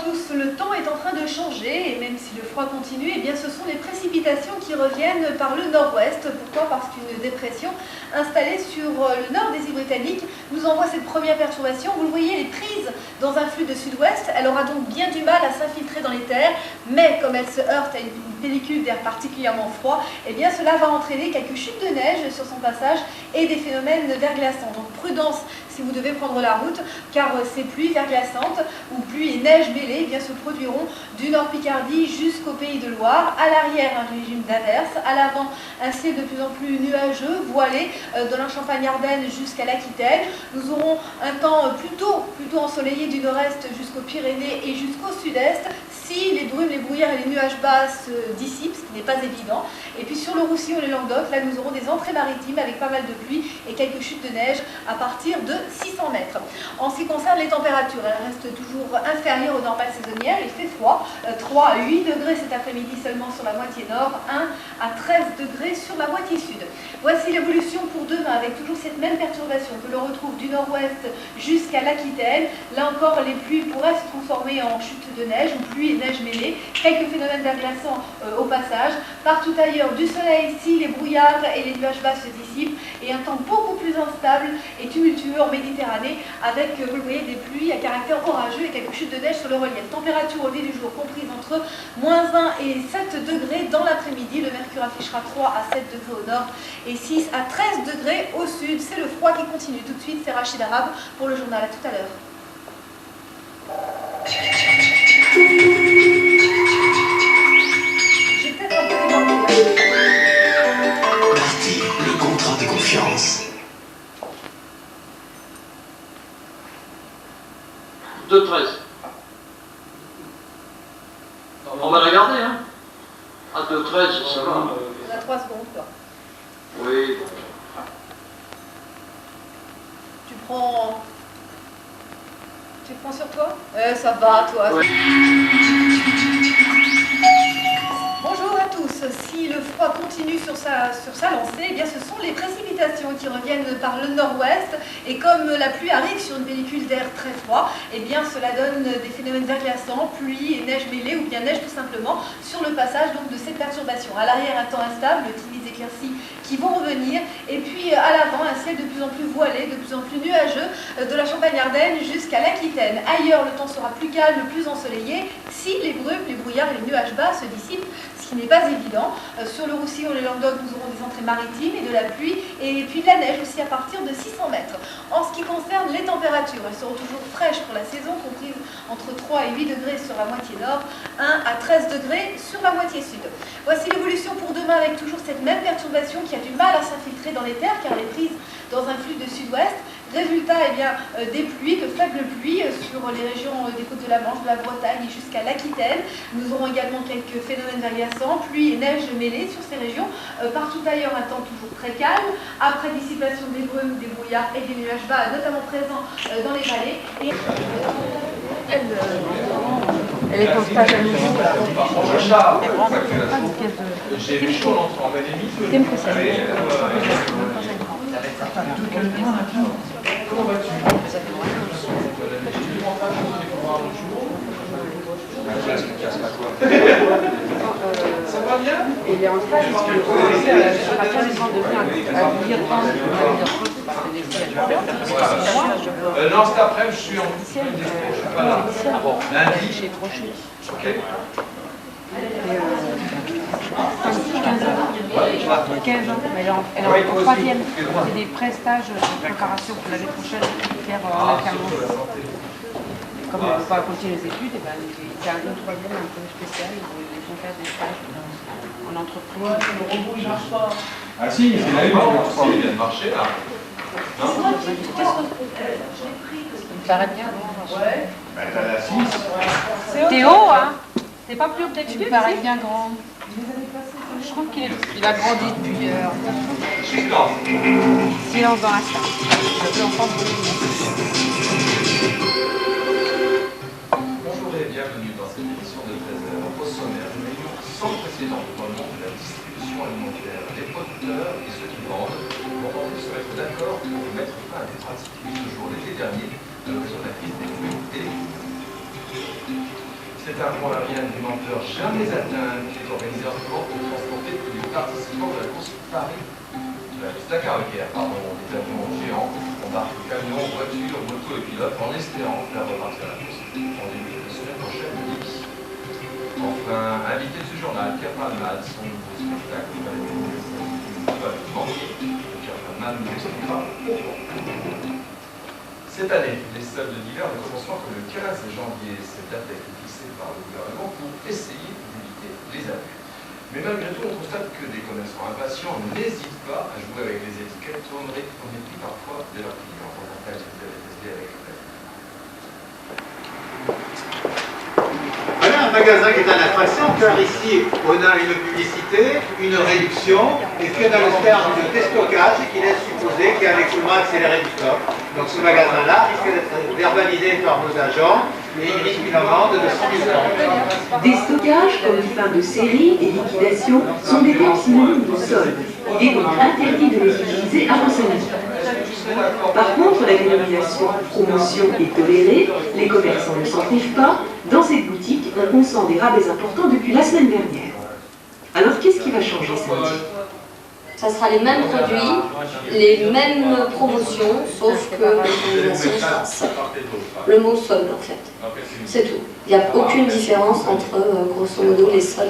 tous, le temps est en train de changer et même si le froid continue, eh bien ce sont les précipitations qui reviennent par le nord-ouest. Pourquoi? Parce qu'une dépression installée sur le nord des îles Britanniques nous envoie cette première perturbation. Vous le voyez, elle est prise dans un flux de sud-ouest. Elle aura donc bien du mal à s'infiltrer dans les terres, mais comme elle se heurte à une pellicule d'air particulièrement froid, eh bien cela va entraîner quelques chutes de neige sur son passage et des phénomènes verglaçants. Donc prudence si vous devez prendre la route, car ces pluies verglaçantes ou pluies et neige mêlées eh bien, se produiront du nord Picardie jusqu'au Pays de Loire. À l'arrière, un régime d'averse. À l'avant, un ciel de plus en plus nuageux, voilé de la Champagne-Ardenne jusqu'à l'Aquitaine. Nous aurons un temps plutôt ensoleillé du nord-est jusqu'aux Pyrénées et jusqu'au sud-est, si les brumes, les brouillards et les nuages bas se dissipent, ce qui n'est pas évident. Et puis sur le Roussillon et le Languedoc, là nous aurons des entrées maritimes avec pas mal de pluie et quelques chutes de neige à partir de 600 mètres. En ce qui concerne les températures, elles restent toujours inférieures aux normales saisonnières. Il fait froid, 3 à 8 degrés cet après-midi seulement sur la moitié nord, 1 à 13 degrés sur la moitié sud. Voici l'évolution pour demain avec toujours cette même perturbation que l'on retrouve du nord-ouest jusqu'à l'Aquitaine. Là encore, les pluies pourraient se transformer en chute de neige ou pluie et neige mêlée. Quelques phénomènes verglaçants au passage. Partout ailleurs, du soleil ici, les brouillards et les nuages bas se dissipent et un temps beaucoup plus instable et tumultueux en Méditerranée avec, vous le voyez, des pluies à caractère orageux et quelques chutes de neige sur le relief. Température au lever du jour comprise entre -1 et 7 degrés dans l'après-midi. Le mercure affichera 3 à 7 degrés au nord et 6 à 13 degrés au sud. C'est le froid qui continue. Tout de suite, c'est Rachid Arabe pour le journal. À tout à l'heure. J'ai peut-être un peu débordé. Marty, le contrat de confiance. 2-13. On va regarder, hein. À 2-13, ça va. On a 3 secondes, quoi. Oui. Tu prends sur toi? Ça va, toi. Ouais. Bonjour à tous. Si le froid continue sur sa lancée, eh bien ce sont les précipitations qui reviennent par le nord-ouest. Et comme la pluie arrive sur une pellicule d'air très froid, eh bien cela donne des phénomènes verglaçants, pluie et neige mêlée ou bien neige tout simplement sur le passage donc, de cette perturbation. À l'arrière, un temps instable, timides éclaircies qui vont revenir. Et puis à l'avant, un ciel de plus en plus voilé, de plus en plus nuageux de la Champagne-Ardenne jusqu'à l'Aquitaine. Ailleurs, le temps sera plus calme, plus ensoleillé si les brumes, les brouillards et les nuages bas se dissipent, ce qui n'est pas évident. Sur le Roussillon et le Languedoc, nous aurons des entrées maritimes et de la pluie, et puis de la neige aussi à partir de 600 mètres. En ce qui concerne les températures, elles seront toujours fraîches pour la saison, comprises entre 3 et 8 degrés sur la moitié nord, 1 à 13 degrés sur la moitié sud. Voici l'évolution pour demain avec toujours cette même perturbation qui a du mal à s'infiltrer dans les terres car elle est prise dans un flux de sud-ouest. Résultat, eh bien, des pluies, de faibles pluies sur les régions des côtes de la Manche, de la Bretagne et jusqu'à l'Aquitaine. Nous aurons également quelques phénomènes verglaçants, pluie et neige mêlées sur ces régions. Partout ailleurs, un temps toujours très calme. Après dissipation des brumes, des brouillards et des nuages bas, notamment présents dans les vallées. Et... Elle est en stage à nouveau. J'ai eu chaud en pandémie. Comment vas-tu? Ça va bien? Il est en stage, parce qu'il est à partir du centre de vie à lire non, cet après-midi, je suis en dispo, je suis pas là. Lundi. J'ai trop chaud. Ok. 15 ans, mais elle est en troisième. C'est des pré-stages de préparation pour l'année prochaine pour faire en alternance. Comme on ne peut pas continuer les études, c'est un troisième un peu spécial. Ils vont faire des stages en entreprise. Ah si, c'est la même. Il vient de marcher là. Non? Il me paraît bien. Ouais. Ben, t'as la 6. Théo, hein? C'est pas plus haut que d'habitude. Il me paraît bien grand. Je trouve qu'il a grandi depuis. Silence dans la salle. Bonjour et bienvenue dans cette émission de 13h. Au sommaire, une réunion sans précédent dans le monde de la distribution alimentaire. Les producteurs et ceux qui vendent vont tenter de se mettre d'accord pour mettre fin à des pratiques mises au jour l'été dernier à l'occasion de la crise des fruits et légumes. C'est un pont aérien d'une ampleur jamais atteinte qui est organisé en ce moment pour transporter tous les participants de la course Paris. Dakar-Caire, des avions géants, embarquent camions, voitures, motos et pilotes en espérant faire repartir la course en début de la semaine prochaine de Libye. Enfin, invité de ce journal, Kerman, son nouveau spectacle va être manqué. Kerman nous expliquera pourquoi. Cette année, les soldes d'hiver ne commenceront que le 15 janvier. Cette date a été fixée par le gouvernement pour essayer d'éviter les abus. Mais malgré tout, on constate que des commerçants impatients n'hésitent pas à jouer avec les étiquettes au mépris parfois de leurs clients. On appelle les FSD avec Voilà un magasin qui est en infraction, car ici on a une publicité, une réduction, et puis on a le terme de déstockage qui laisse supposer qu'il y a un écoulement accéléré du stock. Donc ce magasin-là risque d'être verbalisé par nos agents et il risque une amende de 100 000 €. Déstockage, comme fin de série et liquidation, sont des termes synonymes de solde. Il est donc interdit de les utiliser avant sa mise. Par contre, la dénomination promotion est tolérée, les commerçants ne s'en privent pas. Dans cette boutique, on consent des rabais importants depuis la semaine dernière. Alors qu'est-ce qui va changer samedi? Ça sera les mêmes produits, les mêmes promotions, sauf que la dénomination change. Le mot solde en fait. C'est tout. Il n'y a aucune différence entre grosso modo les soldes